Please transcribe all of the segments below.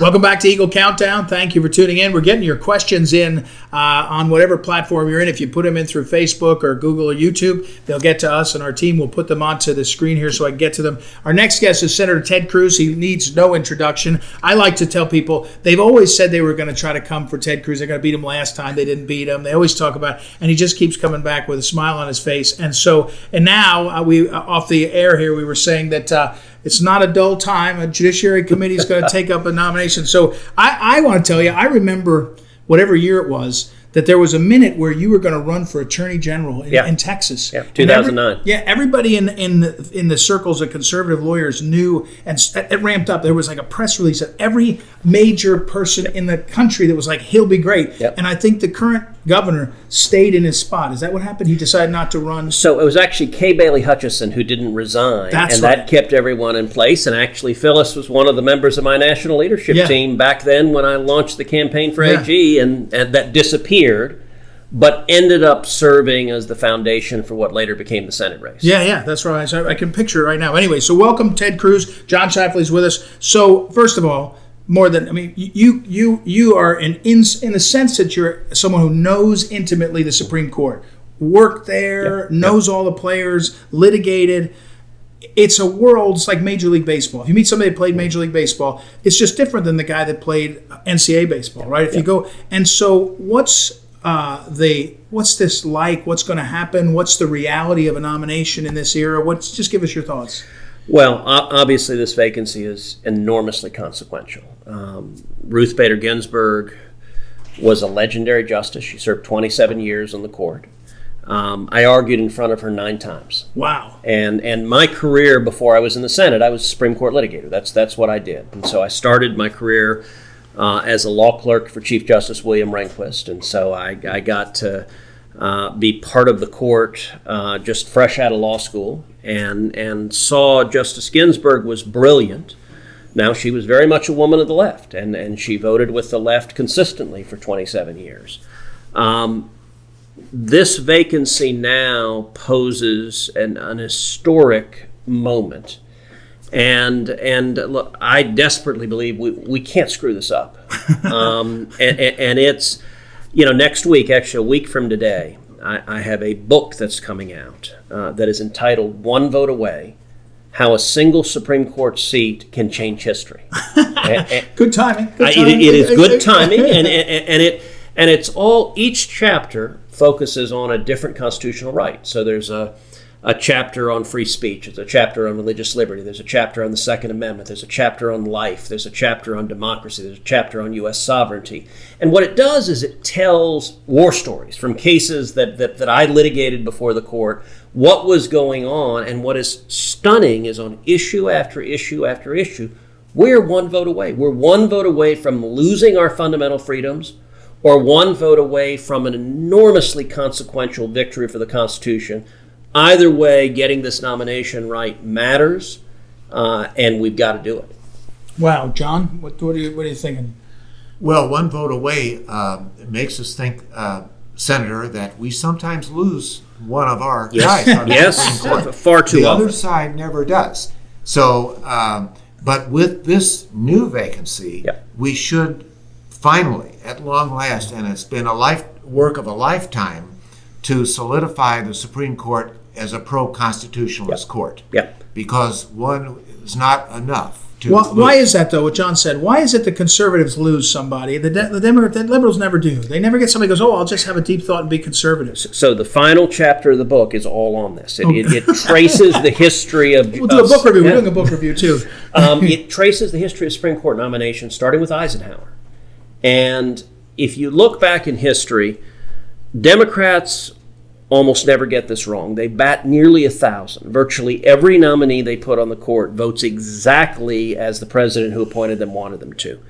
Welcome back to Eagle Countdown. Thank you for tuning in. We're getting your questions in on whatever platform you're in. If you put them in through Facebook or Google or YouTube, they'll get to us, and our team will put them onto the screen here so I can get to them. Our next guest is Senator Ted Cruz. He needs no introduction. I like to tell people they've always said they were going to try to come for Ted Cruz. They're going to beat him last time. They didn't beat him. They always talk about it, and he just keeps coming back with a smile on his face. And now we off the air here, we were saying that it's not a dull time. A Judiciary Committee is going to take up a nomination. So I want to tell you, I remember whatever year it was, that there was a minute where you were going to run for Attorney General in Texas. Yeah, 2009. Everybody in the circles of conservative lawyers knew, and it ramped up. There was like a press release of every major person in the country that was like, he'll be great. Yep. And I think the current governor stayed in his spot. Is that what happened? He decided not to run? So it was actually Kay Bailey Hutchison who didn't resign. That kept everyone in place. And actually, Phyllis was one of the members of my national leadership team back then when I launched the campaign for AG, and that disappeared, but ended up serving as the foundation for what later became the Senate race. Yeah, that's right. So I can picture it right now. Anyway, so welcome, Ted Cruz. John Shafley's with us. So first of all, you are in the sense that you're someone who knows intimately the Supreme Court, worked there, knows all the players, litigated. It's a world. It's like Major League Baseball. If you meet somebody that played Major League Baseball, it's just different than the guy that played NCAA baseball, right? If you go, and so what's this like? What's going to happen? What's the reality of a nomination in this era? Just give us your thoughts. Well, obviously this vacancy is enormously consequential. Ruth Bader Ginsburg was a legendary justice. She served 27 years on the court. I argued in front of her 9 times. Wow. And my career before I was in the Senate, I was a Supreme Court litigator. That's what I did. And so I started my career as a law clerk for Chief Justice William Rehnquist. And so I got to be part of the court just fresh out of law school, and saw Justice Ginsburg was brilliant. Now, she was very much a woman of the left, and she voted with the left consistently for 27 years. This vacancy now poses an historic moment. And look, I desperately believe we can't screw this up. And it's, next week, actually a week from today, I have a book that's coming out that is entitled "One Vote Away: How a Single Supreme Court Seat Can Change History." Good timing. It is good timing, and it's all. Each chapter focuses on a different constitutional right. So there's a chapter on free speech. There's a chapter on religious liberty. There's a chapter on the Second Amendment. There's a chapter on life. There's a chapter on democracy. There's a chapter on U.S. sovereignty. And what it does is it tells war stories from cases that I litigated before the court, what was going on. And what is stunning is on issue after issue after issue, we're one vote away. We're one vote away from losing our fundamental freedoms, or one vote away from an enormously consequential victory for the Constitution. Either way, getting this nomination right matters, and we've got to do it. Wow, John, what are you thinking? Well, one vote away makes us think, Senator, that we sometimes lose one of our guys on the Supreme Court. Far too often. The other side never does. So, but with this new vacancy, we should finally, at long last, and it's been work of a lifetime, to solidify the Supreme Court as a pro-constitutionalist court. Because one is not enough. Why is that, though, what John said? Why is it the conservatives lose somebody? The liberals never do. They never get somebody who goes, I'll just have a deep thought and be conservative. So the final chapter of the book is all on this. It traces the history of... We'll do a book review. We're doing a book review, too. It traces the history of Supreme Court nominations, starting with Eisenhower. And if you look back in history, Democrats almost never get this wrong. They bat nearly 1,000. Virtually every nominee they put on the court votes exactly as the president who appointed them wanted them to.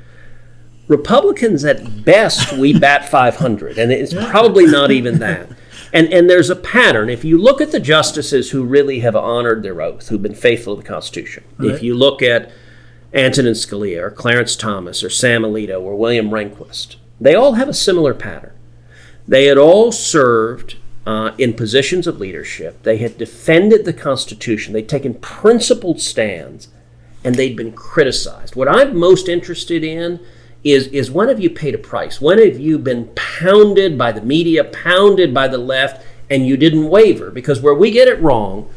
Republicans, at best, we bat 500, and it's probably not even that. And there's a pattern. If you look at the justices who really have honored their oath, who've been faithful to the Constitution, if you look at Antonin Scalia or Clarence Thomas or Sam Alito or William Rehnquist, they all have a similar pattern. They had all served in positions of leadership. They had defended the Constitution. They'd taken principled stands, and they'd been criticized. What I'm most interested in is when have you paid a price? When have you been pounded by the media, pounded by the left, and you didn't waver? Because where we get it wrong,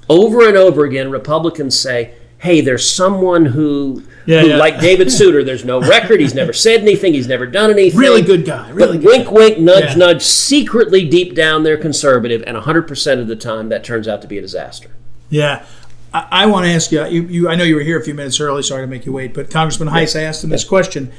over and over again, Republicans say, hey, there's someone who like David Souter, there's no record, he's never said anything, he's never done anything. Really good guy. Really but wink, wink, nudge, nudge, secretly deep down they're conservative, and 100% of the time that turns out to be a disaster. Yeah. I want to ask you, I know you were here a few minutes early, sorry to make you wait, but Congressman Heiss, I asked him this question.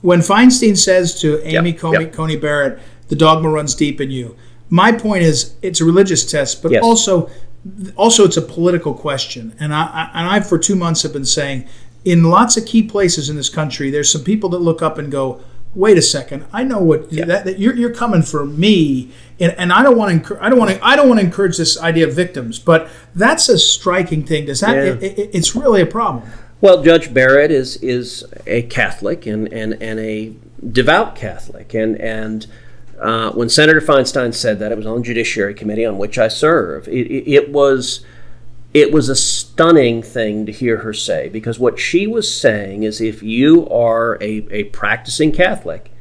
When Feinstein says to Amy Coney Barrett, the dogma runs deep in you, my point is it's a religious test, but also it's a political question. And I for 2 months have been saying, in lots of key places in this country, there's some people that look up and go, wait a second, I know what that you're coming for me, and I don't want to encourage this idea of victims, but that's a striking thing. Does that it's really a problem? Well, Judge Barrett is a Catholic and a devout Catholic, and when Senator Feinstein said that, it was on the Judiciary Committee on which I serve. It was a stunning thing to hear her say, because what she was saying is if you are a practicing Catholic,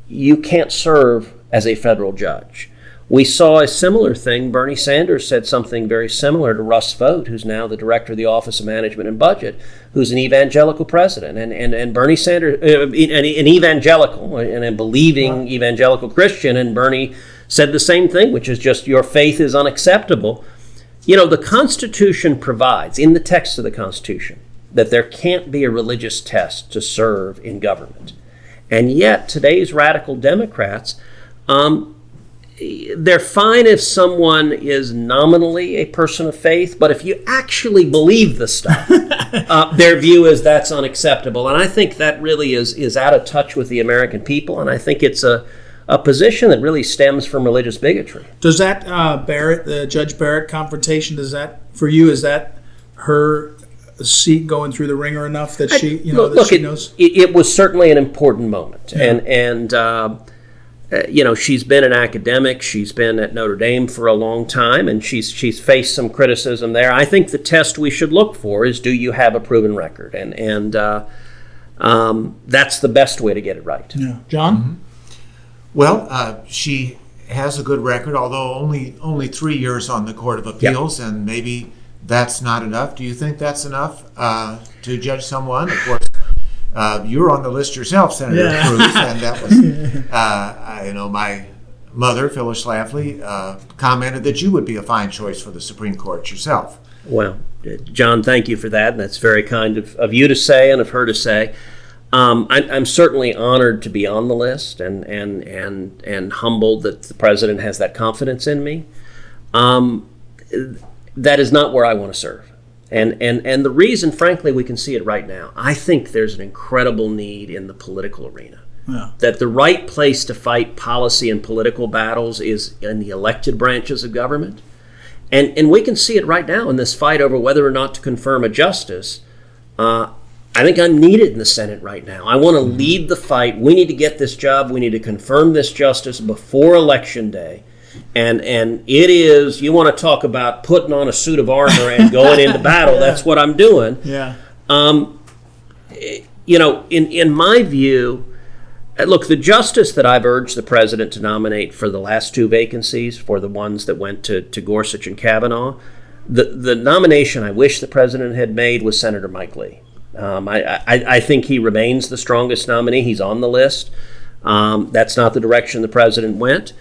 you can't serve as a federal judge. We saw a similar thing. Bernie Sanders said something very similar to Russ Vought, who's now the director of the Office of Management and Budget, who's an evangelical president. And Bernie Sanders, an evangelical, and a believing evangelical Christian, and Bernie said the same thing, which is just your faith is unacceptable. You know, the Constitution provides, in the text of the Constitution, that there can't be a religious test to serve in government. And yet, today's radical Democrats, they're fine if someone is nominally a person of faith, but if you actually believe the stuff, their view is that's unacceptable. And I think that really is out of touch with the American people, and I think it's a position that really stems from religious bigotry. Does that the Judge Barrett confrontation, is that her seat going through the ringer enough that she knows? It was certainly an important moment, and she's been an academic. She's been at Notre Dame for a long time, and she's faced some criticism there. I think the test we should look for is, do you have a proven record? And that's the best way to get it right. Yeah. John? Mm-hmm. Well, she has a good record, although only 3 years on the Court of Appeals, and maybe that's not enough. Do you think that's enough to judge someone? Of course, you're on the list yourself, Senator Cruz, and that was, my mother, Phyllis Schlafly, commented that you would be a fine choice for the Supreme Court yourself. Well, John, thank you for that, and that's very kind of you to say and of her to say. I'm certainly honored to be on the list, and humbled that the president has that confidence in me. That is not where I want to serve. And the reason, frankly, we can see it right now. I think there's an incredible need in the political arena. Yeah. That the right place to fight policy and political battles is in the elected branches of government. And we can see it right now in this fight over whether or not to confirm a justice. I think I'm needed in the Senate right now. I want to lead the fight. We need to get this job. We need to confirm this justice before Election Day. And it is, you want to talk about putting on a suit of armor and going into battle, that's what I'm doing. Yeah. In my view, look, the justice that I've urged the president to nominate for the last two vacancies, for the ones that went to Gorsuch and Kavanaugh, the nomination I wish the president had made was Senator Mike Lee. I think he remains the strongest nominee. He's on the list. That's not the direction the president went.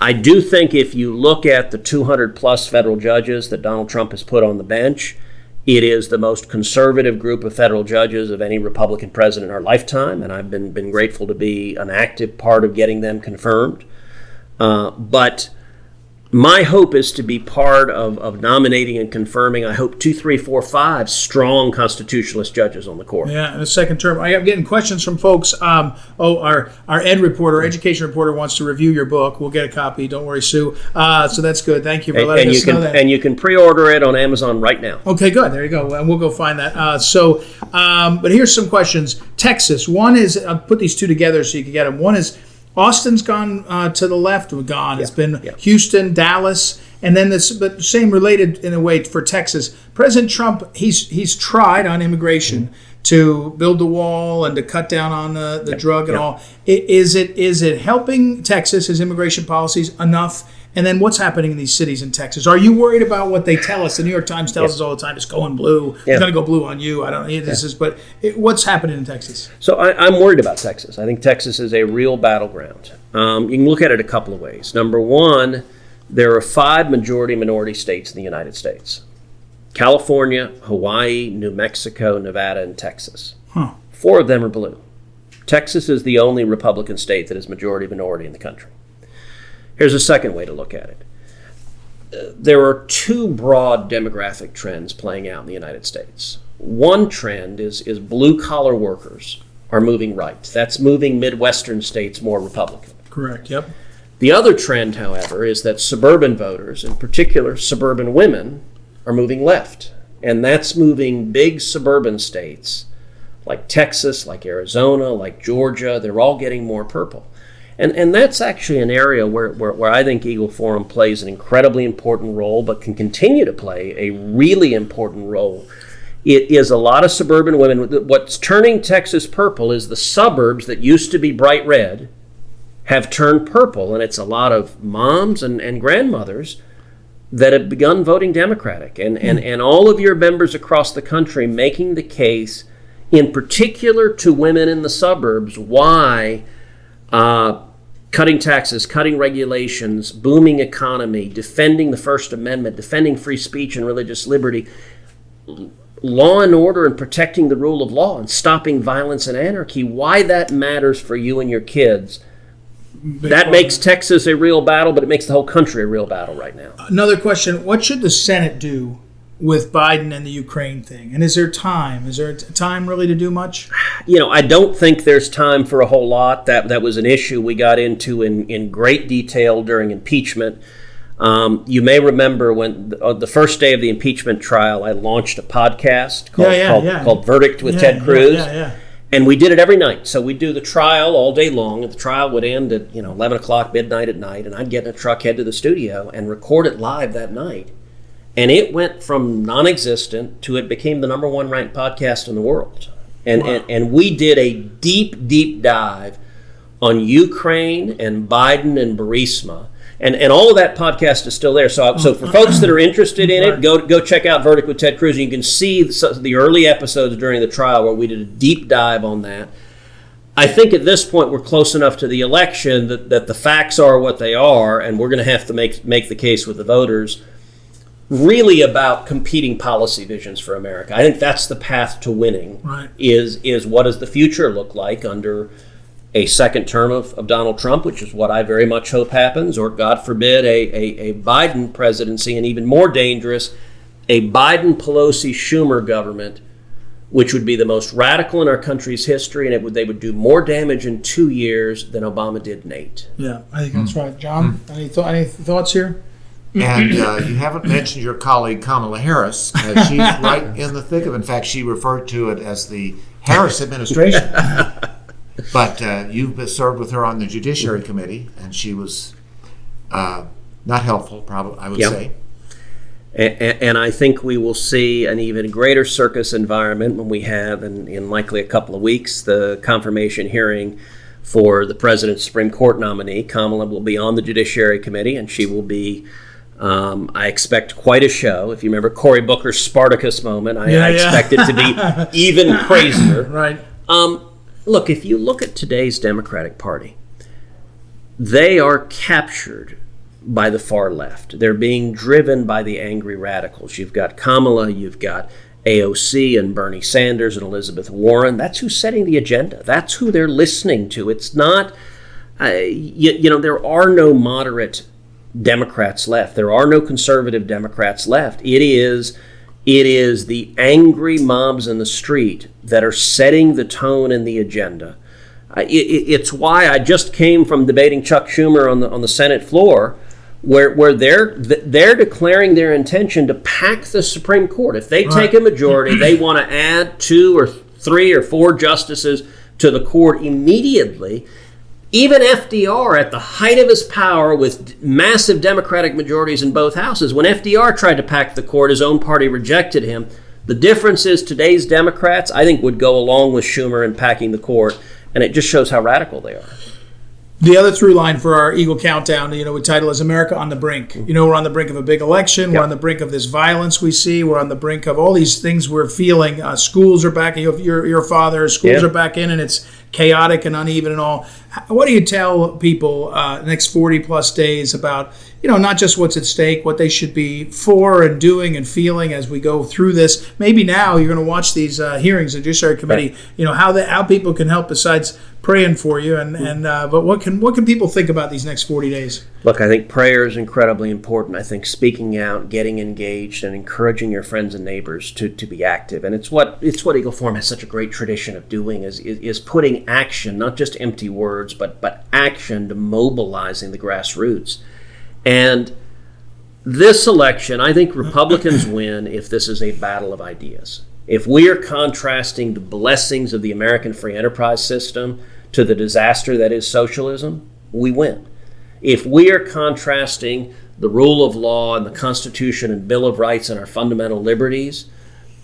I do think if you look at the 200-plus federal judges that Donald Trump has put on the bench, it is the most conservative group of federal judges of any Republican president in our lifetime, and I've been grateful to be an active part of getting them confirmed. But my hope is to be part of nominating and confirming, I hope, 2, 3, 4, 5 strong constitutionalist judges on the court. Yeah, in the second term. I'm getting questions from folks. Our education reporter wants to review your book. We'll get a copy. Don't worry, Sue. So that's good. Thank you for letting us know that. And you can pre-order it on Amazon right now. Okay, good. There you go. And we'll go find that. But here's some questions. Texas. One is, I'll put these two together so you can get them. One is, Austin's gone to the left. It's been Houston, Dallas, And then this, but same related in a way for Texas. President Trump, he's tried on immigration to build the wall and to cut down on the drug and all. Is it helping Texas, his immigration policies, enough? And then what's happening in these cities in Texas? Are you worried about what they tell us? The New York Times tells us all the time, it's going blue. It's going to go blue on you. I don't know. But what's happening in Texas? So I'm worried about Texas. I think Texas is a real battleground. You can look at it a couple of ways. Number one, there are 5 majority-minority states in the United States. California, Hawaii, New Mexico, Nevada, and Texas. 4 of them are blue. Texas is the only Republican state that is majority-minority in the country. Here's a second way to look at it. There are 2 broad demographic trends playing out in the United States. One trend is blue-collar workers are moving right. That's moving Midwestern states more Republican. Correct, yep. The other trend, however, is that suburban voters, in particular suburban women, are moving left. And that's moving big suburban states like Texas, like Arizona, like Georgia. They're all getting more purple. And that's actually an area where I think Eagle Forum plays an incredibly important role, but can continue to play a really important role. It is a lot of suburban women. What's turning Texas purple is the suburbs that used to be bright red have turned purple, and it's a lot of moms and grandmothers that have begun voting Democratic. And all of your members across the country making the case, in particular to women in the suburbs, why cutting taxes, cutting regulations, booming economy, defending the First Amendment, defending free speech and religious liberty, law and order and protecting the rule of law and stopping violence and anarchy, why that matters for you and your kids. That makes Texas a real battle, but it makes the whole country a real battle right now. Another question, what should the Senate do with Biden and the Ukraine thing? And is there time? Is there time really to do much? I don't think there's time for a whole lot. That was an issue we got into in great detail during impeachment. You may remember when on the first day of the impeachment trial, I launched a podcast called Verdict with Ted Cruz. And we did it every night. So we'd do the trial all day long, and the trial would end at 11 o'clock, midnight at night, and I'd get in a truck, head to the studio, and record it live that night. And it went from non-existent to it became the number 1 ranked podcast in the world. And we did a deep, deep dive on Ukraine and Biden and Burisma. And all of that podcast is still there. So for folks that are interested in it, go check out Verdict with Ted Cruz. And you can see the early episodes during the trial where we did a deep dive on that. I think at this point we're close enough to the election that the facts are what they are, and we're going to have to make the case with the voters really about competing policy visions for America. I think that's the path to winning. Right. Is what does the future look like under a second term of Donald Trump, which is what I very much hope happens, or God forbid, a Biden presidency, and even more dangerous, a Biden-Pelosi-Schumer government, which would be the most radical in our country's history, and they would do more damage in 2 years than Obama did in 8. Yeah, I think that's right. John, any thoughts here? And you haven't mentioned your colleague Kamala Harris. She's right in the thick of it. In fact, she referred to it as the Harris administration. But you've served with her on the Judiciary Committee, and she was not helpful, probably, I would say. And I think we will see an even greater circus environment when we have, in likely a couple of weeks, the confirmation hearing for the president's Supreme Court nominee. Kamala will be on the Judiciary Committee, and she will be, I expect, quite a show. If you remember Cory Booker's Spartacus moment, I expect it to be even crazier. Right. Look, if you look at today's Democratic Party, they are captured by the far left. They're being driven by the angry radicals. You've got Kamala, you've got AOC and Bernie Sanders and Elizabeth Warren. That's who's setting the agenda. That's who they're listening to. It's not, there are no moderate Democrats left. There are no conservative Democrats left. It is the angry mobs in the street that are setting the tone and the agenda. It's why I just came from debating Chuck Schumer on the Senate floor, where they're declaring their intention to pack the Supreme Court. If they take a majority, they want to add 2 or 3 or 4 justices to the court immediately. Even FDR, at the height of his power with massive Democratic majorities in both houses, when FDR tried to pack the court, his own party rejected him. The difference is today's Democrats, I think, would go along with Schumer in packing the court, and it just shows how radical they are. The other through line for our Eagle Countdown, we title is America on the Brink. We're on the brink of a big election. We're on the brink of this violence we see. We're on the brink of all these things we're feeling. Schools are back. Your father, schools are back in, and it's chaotic and uneven and all. What do you tell people the next 40 plus days about, not just what's at stake, what they should be for and doing and feeling as we go through this? Maybe now you're going to watch these hearings in the Judiciary Committee, how people can help besides praying for you, but what can people think about these next 40 days? Look, I think prayer is incredibly important. I think speaking out, getting engaged, and encouraging your friends and neighbors to be active. And it's what Eagle Forum has such a great tradition of doing is putting action, not just empty words, but action to mobilizing the grassroots. And this election, I think Republicans win if this is a battle of ideas. If we are contrasting the blessings of the American free enterprise system to the disaster that is socialism, we win. If we are contrasting the rule of law and the Constitution and Bill of Rights and our fundamental liberties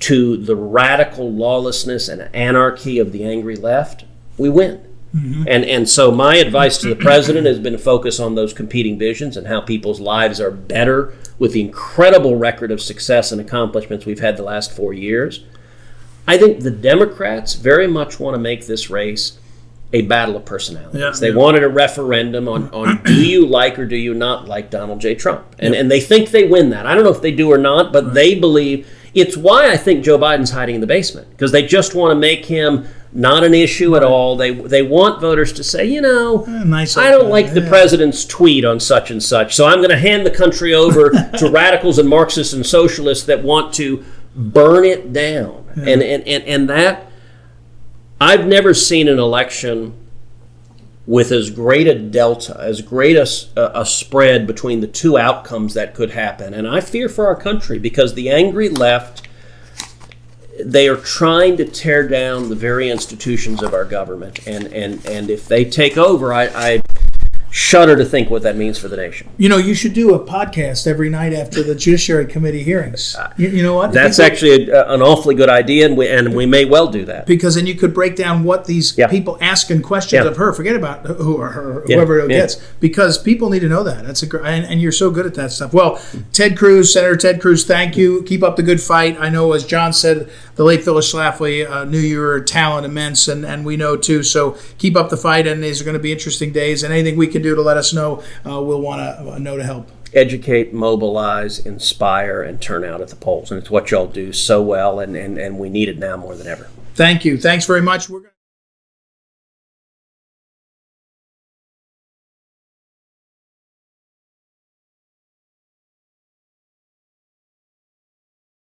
to the radical lawlessness and anarchy of the angry left, we win. Mm-hmm. And so my advice to the president has been to focus on those competing visions and how people's lives are better with the incredible record of success and accomplishments we've had the last 4 years. I think the Democrats very much want to make this race a battle of personalities. They wanted a referendum on do you like or do you not like Donald J. Trump? And they think they win that. I don't know if they do or not, but they believe. It's why I think Joe Biden's hiding in the basement, because they just want to make him not an issue at all. They want voters to say, I don't like the president's tweet on such and such, so I'm going to hand the country over to radicals and Marxists and socialists that want to burn it down. And that, I've never seen an election with as great a delta, as great a spread between the two outcomes that could happen. And I fear for our country, because the angry left, they are trying to tear down the very institutions of our government. And if they take over, I shudder to think what that means for the nation. You should do a podcast every night after the Judiciary Committee hearings. You know what? That's actually an awfully good idea, and we may well do that. Because then you could break down what these people asking questions of her. Forget about whoever it gets, because people need to know that. That's and you're so good at that stuff. Well, Senator Ted Cruz, thank you. Keep up the good fight. I know, as John said, the late Phyllis Schlafly knew your talent immense, and we know too. So keep up the fight, and these are going to be interesting days. And anything we can do to let us know, we'll want to know to help. Educate, mobilize, inspire, and turn out at the polls. And it's what y'all do so well, and we need it now more than ever. Thank you. Thanks very much.